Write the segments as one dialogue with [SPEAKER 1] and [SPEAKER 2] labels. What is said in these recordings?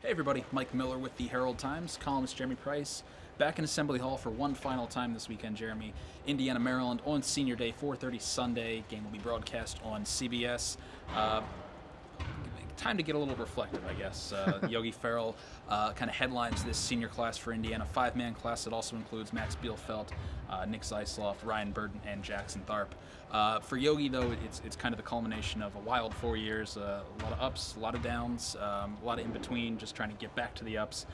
[SPEAKER 1] Hey everybody, Mike Miller with the Herald Times, columnist Jeremy Price, back in Assembly Hall for one final time this weekend, Jeremy. Indiana, Maryland on Senior Day, 4:30 Sunday. Game will be broadcast on CBS. Time to get a little reflective, I guess. Yogi Ferrell kind of headlines this senior class for Indiana, five-man class that also includes Max Bielfeldt, Nick Zeisloff, Ryan Burden, and Jackson Tharp. For Yogi, though, it's kind of the culmination of a wild 4 years, a lot of ups, a lot of downs, a lot of in between, just trying to get back to the ups.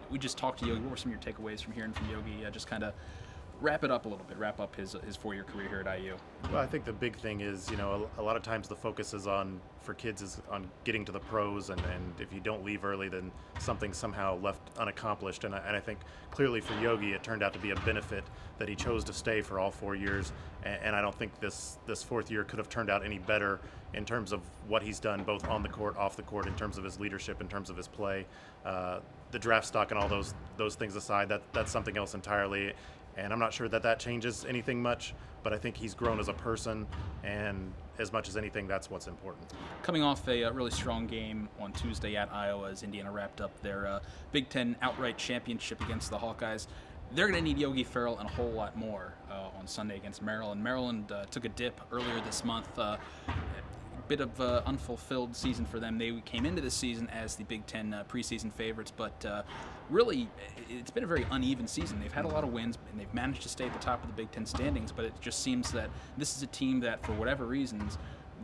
[SPEAKER 1] We just talked to Yogi. What were some of your takeaways from hearing from Yogi? Just kind of wrap it up a little bit, wrap up his 4-year career here at IU.
[SPEAKER 2] Well, I think the big thing is, a lot of times the focus is for kids is on getting to the pros, and if you don't leave early, then something's somehow left unaccomplished. And I think clearly for Yogi, it turned out to be a benefit that he chose to stay for all 4 years. And I don't think this fourth year could have turned out any better in terms of what he's done, both on the court, off the court, in terms of his leadership, in terms of his play. The draft stock and all those things aside, that's something else entirely. And I'm not sure that changes anything much, but I think he's grown as a person, and as much as anything, that's what's important.
[SPEAKER 1] Coming off a really strong game on Tuesday at Iowa as Indiana wrapped up their Big Ten outright championship against the Hawkeyes, they're going to need Yogi Ferrell and a whole lot more on Sunday against Maryland. Maryland took a dip earlier this month. Bit of unfulfilled season for them. They came into this season as the Big Ten preseason favorites, but really it's been a very uneven season. They've had a lot of wins and they've managed to stay at the top of the Big Ten standings, but it just seems that this is a team that, for whatever reasons,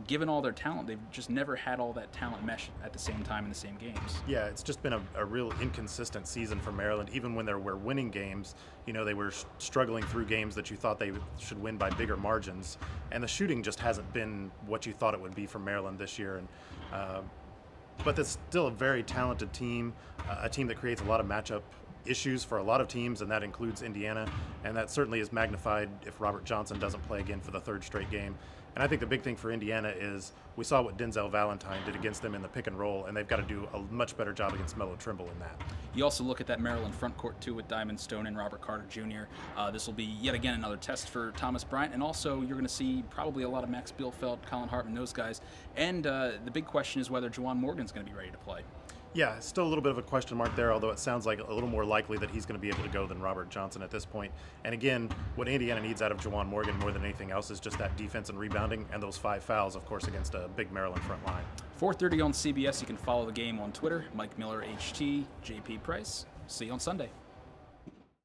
[SPEAKER 1] given all their talent, they've just never had all that talent mesh at the same time in the same games.
[SPEAKER 2] Yeah, it's just been a real inconsistent season for Maryland. Even when they were winning games, they were struggling through games that you thought they should win by bigger margins. And the shooting just hasn't been what you thought it would be for Maryland this year. But it's still a very talented team, a team that creates a lot of matchup issues for a lot of teams, and that includes Indiana, and that certainly is magnified if Robert Johnson doesn't play again for the third straight game. And I think the big thing for Indiana is we saw what Denzel Valentine did against them in the pick and roll, and they've got to do a much better job against Melo Trimble in that.
[SPEAKER 1] You also look at that Maryland front court too with Diamond Stone and Robert Carter Jr. This will be yet again another test for Thomas Bryant, and also you're going to see probably a lot of Max Bielfeldt, Colin Hartman, those guys. And the big question is whether Juwan Morgan's going to be ready to play.
[SPEAKER 2] Yeah, still a little bit of a question mark there, although it sounds like a little more likely that he's going to be able to go than Robert Johnson at this point. And again, what Indiana needs out of Juwan Morgan more than anything else is just that defense and rebounding, and those 5 fouls, of course, against a big Maryland front line.
[SPEAKER 1] 4:30 on CBS. You can follow the game on Twitter. Mike Miller, HT, JP Price. See you on Sunday.